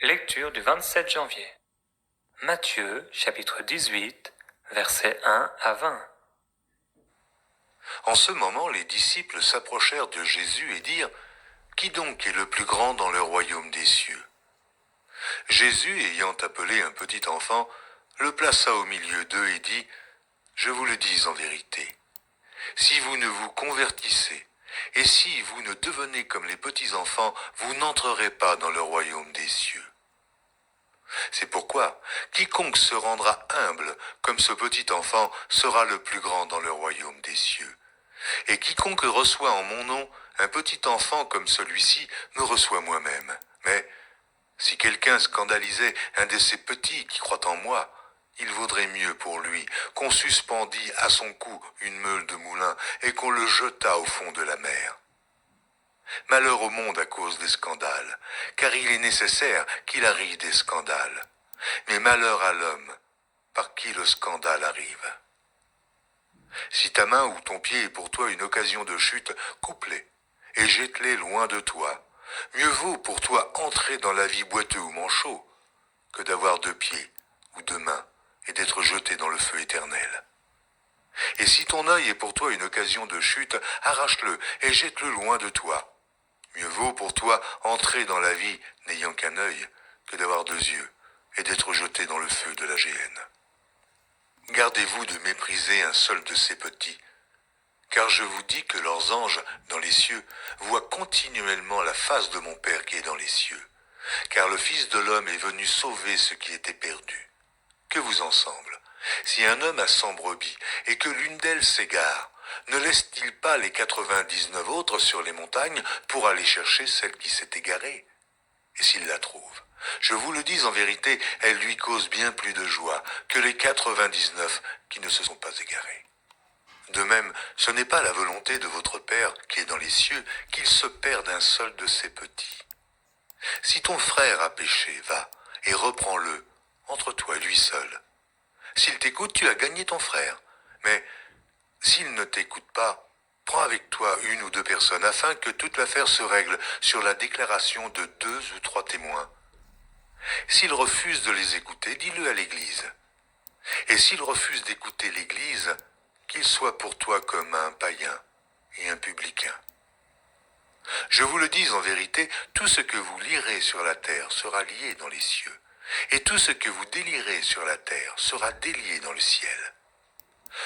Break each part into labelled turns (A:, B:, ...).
A: Lecture du 27 janvier. Matthieu, chapitre 18, versets 1 à 20.
B: En ce moment, les disciples s'approchèrent de Jésus et dirent : « Qui donc est le plus grand dans le royaume des cieux ?» Jésus, ayant appelé un petit enfant, le plaça au milieu d'eux et dit : « Je vous le dis en vérité, si vous ne vous convertissez, et si vous ne devenez comme les petits enfants, vous n'entrerez pas dans le royaume des cieux. C'est pourquoi quiconque se rendra humble comme ce petit enfant sera le plus grand dans le royaume des cieux. Et quiconque reçoit en mon nom un petit enfant comme celui-ci me reçoit moi-même. Mais si quelqu'un scandalisait un de ces petits qui croient en moi, il vaudrait mieux pour lui qu'on suspendît à son cou une meule de moulin et qu'on le jetât au fond de la mer. Malheur au monde à cause des scandales, car il est nécessaire qu'il arrive des scandales. Mais malheur à l'homme par qui le scandale arrive. Si ta main ou ton pied est pour toi une occasion de chute, coupe-les et jette-les loin de toi. Mieux vaut pour toi entrer dans la vie boiteux ou manchot que d'avoir 2 pieds ou 2 mains et d'être jeté dans le feu éternel. Et si ton œil est pour toi une occasion de chute, arrache-le et jette-le loin de toi. Mieux vaut pour toi entrer dans la vie n'ayant qu'un œil que d'avoir 2 yeux et d'être jeté dans le feu de la géhenne. Gardez-vous de mépriser un seul de ces petits, car je vous dis que leurs anges dans les cieux voient continuellement la face de mon Père qui est dans les cieux, car le Fils de l'homme est venu sauver ce qui était perdu. Que vous en semble ? Si un homme a 100 brebis et que l'une d'elles s'égare, ne laisse-t-il pas les 99 autres sur les montagnes pour aller chercher celle qui s'est égarée ? Et s'il la trouve, je vous le dis en vérité, elle lui cause bien plus de joie que les 99 qui ne se sont pas égarés. De même, ce n'est pas la volonté de votre Père qui est dans les cieux qu'il se perde un seul de ses petits. Si ton frère a péché, va et reprends-le entre toi et lui seul. S'il t'écoute, tu as gagné ton frère. Mais s'il ne t'écoute pas, prends avec toi 1 ou 2 personnes afin que toute l'affaire se règle sur la déclaration de 2 ou 3 témoins. S'il refuse de les écouter, dis-le à l'Église. Et s'il refuse d'écouter l'Église, qu'il soit pour toi comme un païen et un publicain. Je vous le dis en vérité, tout ce que vous lirez sur la terre sera lié dans les cieux, et tout ce que vous délierez sur la terre sera délié dans le ciel.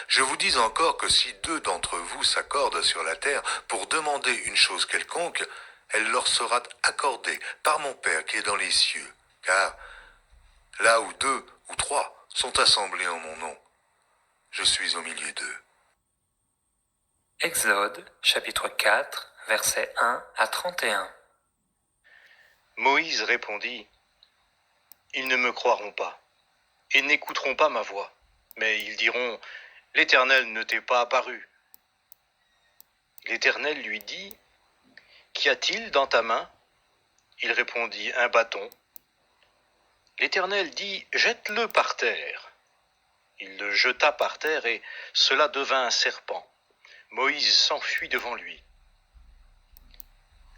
B: Je vous dis encore que si 2 d'entre vous s'accordent sur la terre pour demander une chose quelconque, elle leur sera accordée par mon Père qui est dans les cieux. Car là où 2 ou 3 sont assemblés en mon nom, je suis au milieu d'eux.
A: Exode, chapitre 4, versets 1 à 31.
C: Moïse répondit : « Ils ne me croiront pas et n'écouteront pas ma voix, mais ils diront : l'Éternel ne t'est pas apparu. L'Éternel lui dit : Qu'y a-t-il dans ta main ? Il répondit : un bâton. L'Éternel dit : jette-le par terre. Il le jeta par terre et cela devint un serpent. Moïse s'enfuit devant lui.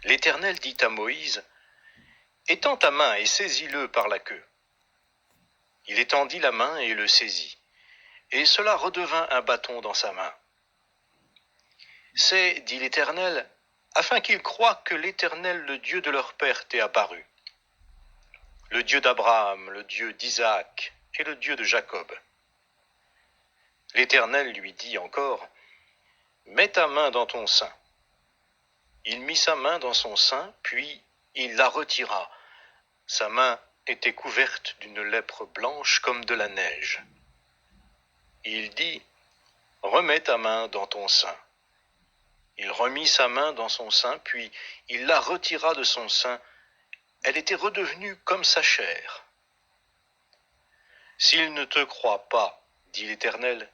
C: L'Éternel dit à Moïse : étends ta main et saisis-le par la queue. Il étendit la main et le saisit, et cela redevint un bâton dans sa main. C'est, dit l'Éternel, afin qu'ils croient que l'Éternel, le Dieu de leur père, t'est apparu. Le Dieu d'Abraham, le Dieu d'Isaac et le Dieu de Jacob. L'Éternel lui dit encore : mets ta main dans ton sein. Il mit sa main dans son sein, puis il la retira. Sa main était couverte d'une lèpre blanche comme de la neige. Il dit : remets ta main dans ton sein. Il remit sa main dans son sein, puis il la retira de son sein. Elle était redevenue comme sa chair. S'ils ne te croient pas, dit l'Éternel,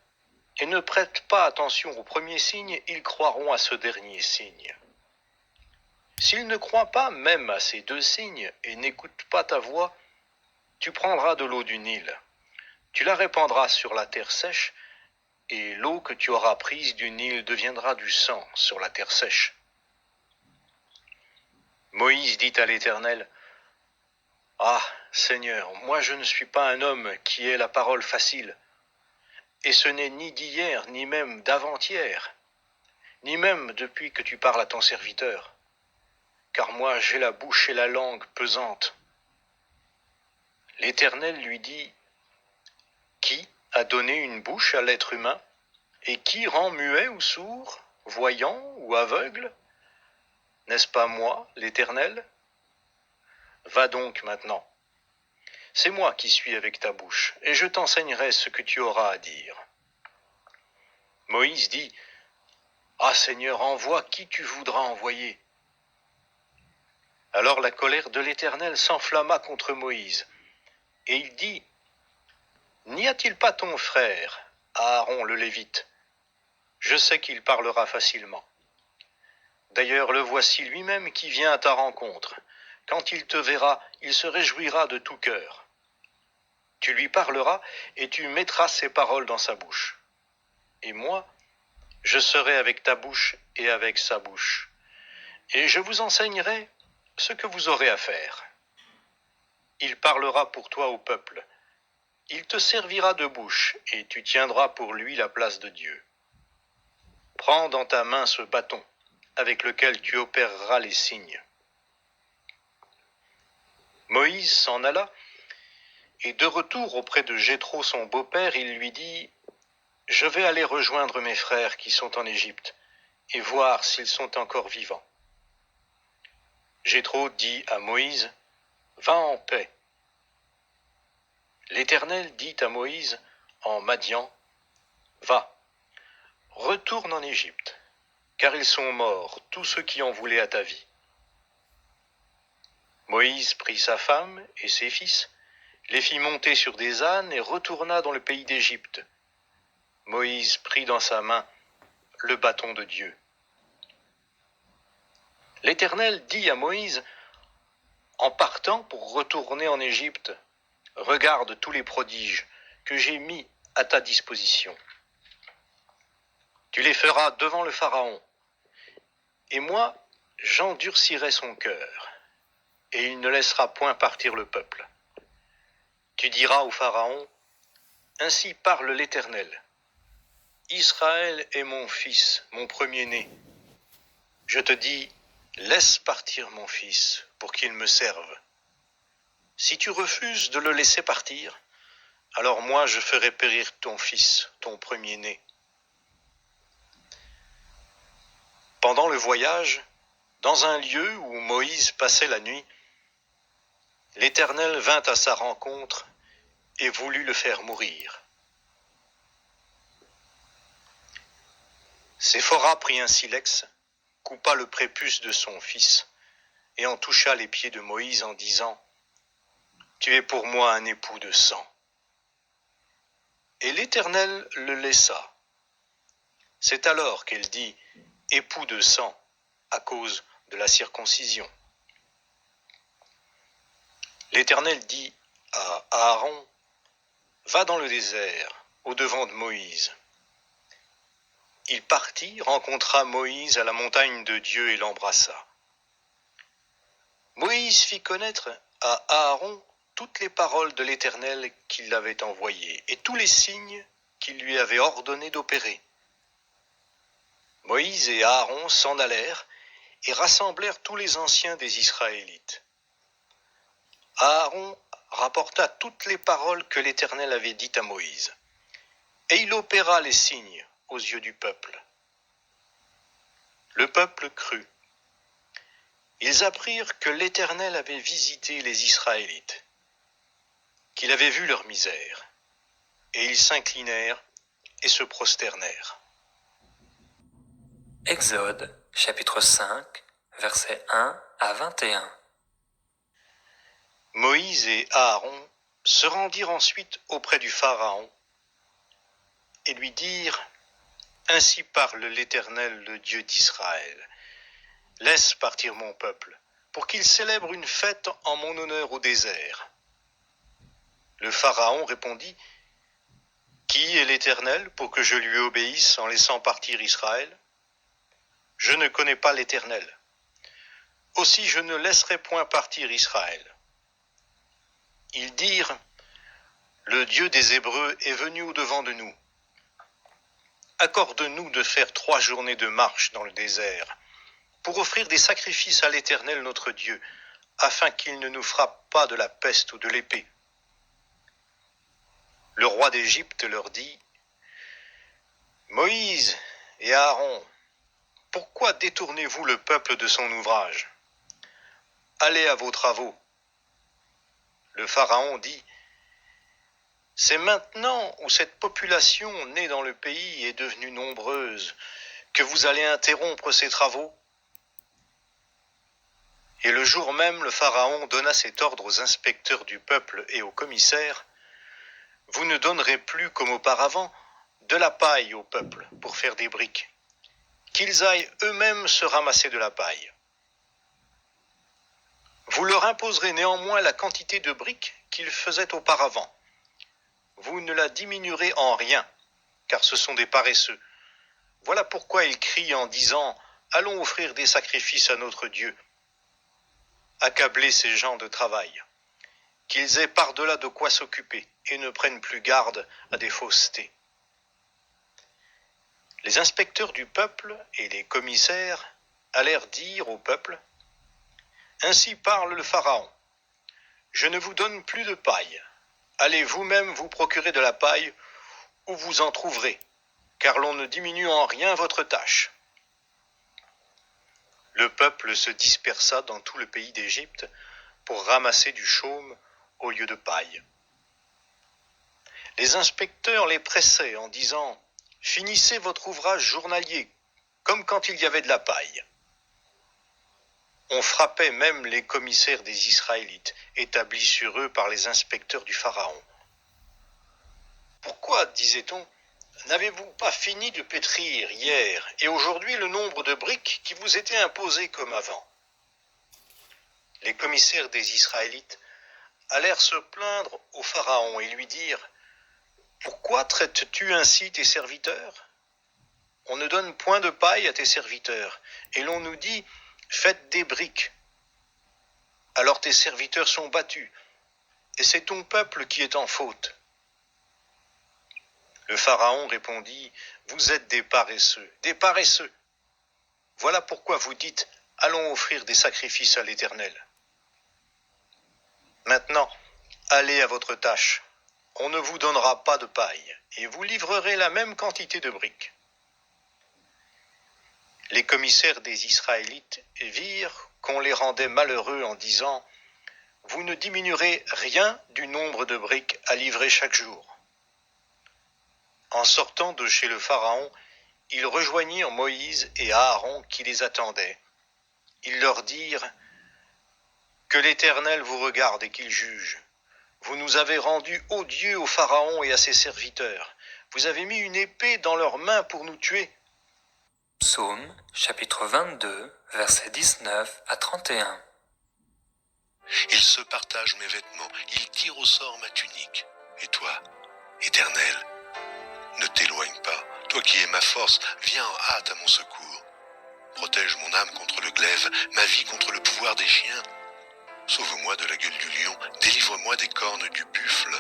C: et ne prêtent pas attention au premier signe, ils croiront à ce dernier signe. S'ils ne croient pas même à ces 2 signes et n'écoutent pas ta voix, tu prendras de l'eau du Nil. Tu la répandras sur la terre sèche, et l'eau que tu auras prise du Nil deviendra du sang sur la terre sèche. Moïse dit à l'Éternel : Ah, Seigneur, moi je ne suis pas un homme qui ait la parole facile, et ce n'est ni d'hier, ni même d'avant-hier, ni même depuis que tu parles à ton serviteur, car moi j'ai la bouche et la langue pesantes. L'Éternel lui dit, qui a donné une bouche à l'être humain, et qui rend muet ou sourd, voyant ou aveugle? N'est-ce pas moi, l'Éternel? Va donc maintenant. C'est moi qui suis avec ta bouche, et je t'enseignerai ce que tu auras à dire. Moïse dit, ah Seigneur, envoie qui tu voudras envoyer. Alors la colère de l'Éternel s'enflamma contre Moïse, et il dit, n'y a-t-il pas ton frère, Aaron le Lévite? Je sais qu'il parlera facilement. D'ailleurs, le voici lui-même qui vient à ta rencontre. Quand il te verra, il se réjouira de tout cœur. Tu lui parleras et tu mettras ses paroles dans sa bouche. Et moi, je serai avec ta bouche et avec sa bouche. Et je vous enseignerai ce que vous aurez à faire. Il parlera pour toi au peuple. Il te servira de bouche et tu tiendras pour lui la place de Dieu. Prends dans ta main ce bâton avec lequel tu opéreras les signes. Moïse s'en alla, et de retour auprès de Jéthro son beau-père, il lui dit, « Je vais aller rejoindre mes frères qui sont en Égypte, et voir s'ils sont encore vivants. » Jéthro dit à Moïse, « Va en paix. » L'Éternel dit à Moïse en Madian, « Va, retourne en Égypte, car ils sont morts, tous ceux qui en voulaient à ta vie. » Moïse prit sa femme et ses fils, les fit monter sur des ânes et retourna dans le pays d'Égypte. Moïse prit dans sa main le bâton de Dieu. L'Éternel dit à Moïse, en partant pour retourner en Égypte, « Regarde tous les prodiges que j'ai mis à ta disposition. Tu les feras devant le Pharaon, et moi j'endurcirai son cœur, et il ne laissera point partir le peuple. Tu diras au Pharaon, ainsi parle l'Éternel. Israël est mon fils, mon premier-né. Je te dis, laisse partir mon fils pour qu'il me serve. Si tu refuses de le laisser partir, alors moi je ferai périr ton fils, ton premier-né. » Pendant le voyage, dans un lieu où Moïse passait la nuit, l'Éternel vint à sa rencontre et voulut le faire mourir. Séphora prit un silex, coupa le prépuce de son fils et en toucha les pieds de Moïse en disant, « Tu es pour moi un époux de sang. » Et l'Éternel le laissa. C'est alors qu'elle dit, « Époux de sang » à cause de la circoncision. L'Éternel dit à Aaron, « Va dans le désert, au-devant de Moïse. » Il partit, rencontra Moïse à la montagne de Dieu et l'embrassa. Moïse fit connaître à Aaron toutes les paroles de l'Éternel qui l'avait envoyé et tous les signes qu'il lui avait ordonné d'opérer. Moïse et Aaron s'en allèrent et rassemblèrent tous les anciens des Israélites. Aaron rapporta toutes les paroles que l'Éternel avait dites à Moïse, et il opéra les signes aux yeux du peuple. Le peuple crut. Ils apprirent que l'Éternel avait visité les Israélites, qu'il avait vu leur misère, et ils s'inclinèrent et se prosternèrent.
A: Exode, chapitre 5, versets 1 à 21.
C: Moïse et Aaron se rendirent ensuite auprès du Pharaon et lui dirent, « Ainsi parle l'Éternel, le Dieu d'Israël. Laisse partir mon peuple, pour qu'il célèbre une fête en mon honneur au désert. » Le Pharaon répondit, « Qui est l'Éternel pour que je lui obéisse en laissant partir Israël? Je ne connais pas l'Éternel. Aussi je ne laisserai point partir Israël. » Ils dirent, « Le Dieu des Hébreux est venu au-devant de nous. Accorde-nous de faire 3 journées de marche dans le désert, pour offrir des sacrifices à l'Éternel notre Dieu, afin qu'il ne nous frappe pas de la peste ou de l'épée. » Le roi d'Égypte leur dit, « Moïse et Aaron, pourquoi détournez-vous le peuple de son ouvrage? Allez à vos travaux. » Le Pharaon dit, « C'est maintenant où cette population née dans le pays est devenue nombreuse que vous allez interrompre ces travaux. » Et le jour même, le Pharaon donna cet ordre aux inspecteurs du peuple et aux commissaires, « Vous ne donnerez plus, comme auparavant, de la paille au peuple pour faire des briques. Qu'ils aillent eux-mêmes se ramasser de la paille. Vous leur imposerez néanmoins la quantité de briques qu'ils faisaient auparavant. Vous ne la diminuerez en rien, car ce sont des paresseux. Voilà pourquoi ils crient en disant, « Allons offrir des sacrifices à notre Dieu. » Accablez ces gens de travail, qu'ils aient par-delà de quoi s'occuper et ne prennent plus garde à des faussetés. Les inspecteurs du peuple et les commissaires allèrent dire au peuple, « Ainsi parle le Pharaon, je ne vous donne plus de paille. Allez vous-même vous procurer de la paille où vous en trouverez, car l'on ne diminue en rien votre tâche. » Le peuple se dispersa dans tout le pays d'Égypte pour ramasser du chaume au lieu de paille. Les inspecteurs les pressaient en disant, « Finissez votre ouvrage journalier, comme quand il y avait de la paille. » On frappait même les commissaires des Israélites, établis sur eux par les inspecteurs du Pharaon. « Pourquoi, disait-on, n'avez-vous pas fini de pétrir hier et aujourd'hui le nombre de briques qui vous était imposé comme avant ?» Les commissaires des Israélites allèrent se plaindre au Pharaon et lui dirent, « Pourquoi traites-tu ainsi tes serviteurs? On ne donne point de paille à tes serviteurs, et l'on nous dit, faites des briques. Alors tes serviteurs sont battus, et c'est ton peuple qui est en faute. » Le Pharaon répondit, « Vous êtes des paresseux, des paresseux. Voilà pourquoi vous dites, allons offrir des sacrifices à l'Éternel. Maintenant, allez à votre tâche. On ne vous donnera pas de paille, et vous livrerez la même quantité de briques. » Les commissaires des Israélites virent qu'on les rendait malheureux en disant, « Vous ne diminuerez rien du nombre de briques à livrer chaque jour. » En sortant de chez le Pharaon, ils rejoignirent Moïse et Aaron qui les attendaient. Ils leur dirent, « Que l'Éternel vous regarde et qu'il juge. Vous nous avez rendus odieux au Pharaon et à ses serviteurs. Vous avez mis une épée dans leurs mains pour nous tuer. »
A: Psaume, chapitre 22, versets 19 à 31.
B: Il se partage mes vêtements, il tire au sort ma tunique. Et toi, Éternel, ne t'éloigne pas. Toi qui es ma force, viens en hâte à mon secours. Protège mon âme contre le glaive, ma vie contre le pouvoir des chiens. Sauve-moi de la gueule du lion, délivre-moi des cornes du buffle.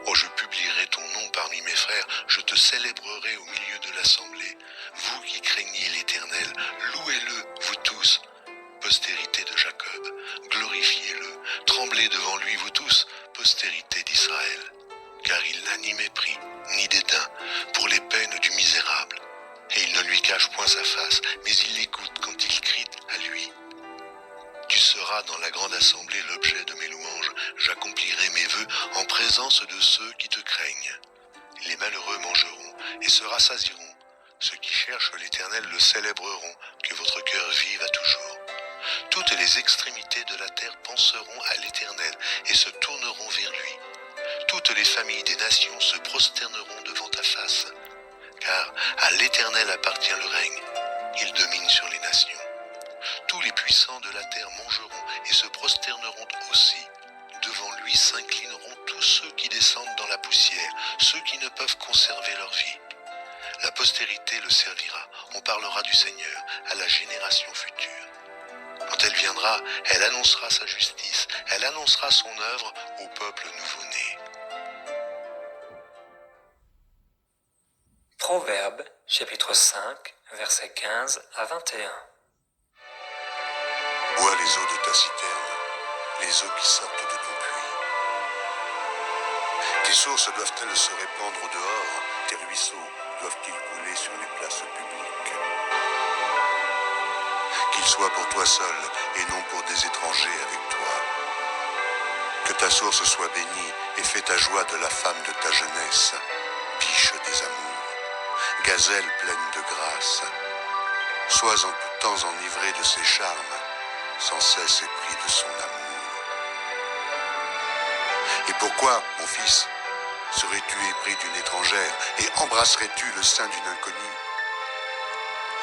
B: Oh, je publierai ton nom parmi mes frères, je te célébrerai au milieu de l'assemblée. Vous qui craignez l'Éternel, louez-le, vous tous. Postérité de Jacob, glorifiez-le, tremblez devant lui, vous tous, postérité d'Israël. Car il n'a ni mépris, ni dédain pour les peines du misérable. Et il ne lui cache point sa face, mais il l'écoute quand il crie à lui. Tu seras dans la grande assemblée l'objet de mes louanges. J'accomplirai mes vœux en présence de ceux qui te craignent. Les malheureux mangeront et se rassasieront. Ceux qui cherchent l'Éternel le célébreront, que votre cœur vive à toujours. Toutes les extrémités de la terre penseront à l'Éternel et se tourneront vers lui. Toutes les familles des nations se prosterneront devant ta face. Car à l'Éternel appartient le règne. Il domine sur les nations. Tous les puissants de la terre mangeront et se prosterneront aussi. Devant lui s'inclineront tous ceux qui descendent dans la poussière, ceux qui ne peuvent conserver leur vie. La postérité le servira, on parlera du Seigneur à la génération future. Quand elle viendra, elle annoncera sa justice, elle annoncera son œuvre au peuple nouveau-né.
A: Proverbe, chapitre 5, versets 15 à 21.
B: Bois les eaux de ta citerne, les eaux qui sortent de ton puits. Tes sources doivent-elles se répandre au dehors? Tes ruisseaux doivent-ils couler sur les places publiques? Qu'ils soient pour toi seul et non pour des étrangers avec toi. Que ta source soit bénie et fais ta joie de la femme de ta jeunesse, biche des amours, gazelle pleine de grâce. Sois en tout temps enivré de ses charmes, sans cesse épris de son amour. Et pourquoi, mon fils, serais-tu épris d'une étrangère et embrasserais-tu le sein d'une inconnue?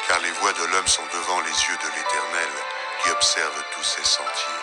B: Car les voies de l'homme sont devant les yeux de l'Éternel, qui observe tous ses sentiers.